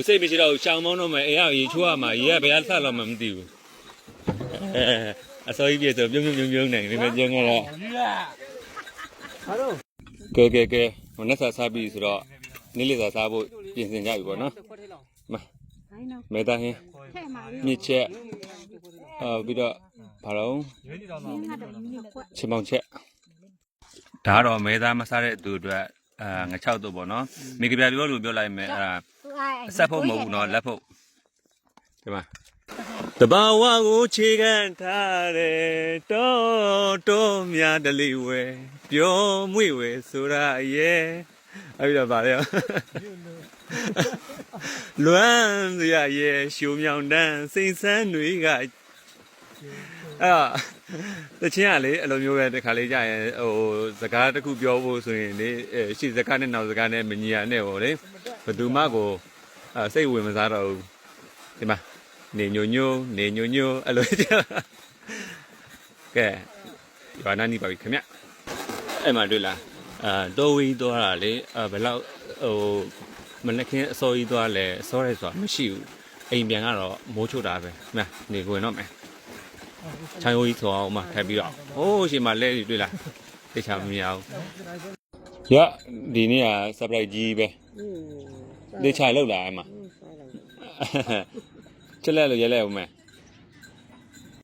စိတ်မရှိတော့ရှောင်းမောင်းတော့မယ်အေးရေချိုးရမှာရေကဘယ်ကဆက်တော့မှမသိဘူးအစောကြီးပြေဆိုပြုံးနေဒီမဲ့ကျင်းကတော့ကဲဟိုနဲ့စားပြီးဆိုတော့နေ့လေးစားဖို့ပြင်ဆင်ကြပြီပေါ့နော်မဲသားဟင်းမြစ်ချက်ပြီးတော့ဘာလို့ချင်မောင်ချက်ဒါတော့မဲသားမစားတဲ့သူအတွက်ငချောက်တော့ပေါ့နော်မိကပြပြောလို့ပြောလိုက်မယ်အဆက်ဖို့မဟုတ်ဘူးနော်လက်ဖို့ဒီမှာတဘာဝကိုခြေခံထားတယ်တော်များတလေးဝဲပြောမွေဝဲဆိုတာရဲ့အဲ့ဒါပါလေလွမ်းစရာရဲ့ရှုံမြောင်တန်းစိန်ဆန်းတွေကတချင်းကလေအဲ့လိုမျိုးပဲတခါလေးကြာရင်ဟိုစကားတစ်ခုပြောဖို့ဆိုရင်လေရှေ့စကားနဲ့နောက်စကားနဲ့မညီရနဲ့ပေါ့လေဘယ်သူမှကိုစိတ်ဝင်မစားတော့ဘူးဒီမှာနေညိုညိုအဲ့လိုကဲရွာနာနေပါပြီခင်ဗျအဲ့မှာတွေ့လားတိုးဝီးသွားတာလေဘယ်လောက်ဟိုမနက်ခင်းအစောကြီးသွားလဲစောရဲဆိုတာမရှိဘူးအိမ်ပြန်ကတော့မိုးချို့တာပဲမှနေဝင်တော့မယ်ချောင်းကြီးဆိုအောင်မှထပ်ပြီးတော့ဟိုးရှင်မလဲတွေ့လားသိချာမမြအောင်ရဒီနေ့က surprise ကြီးပဲသိချာလောက်လာအဲ့မှာချက်လက်လို့ရဲလဲဦးမယ်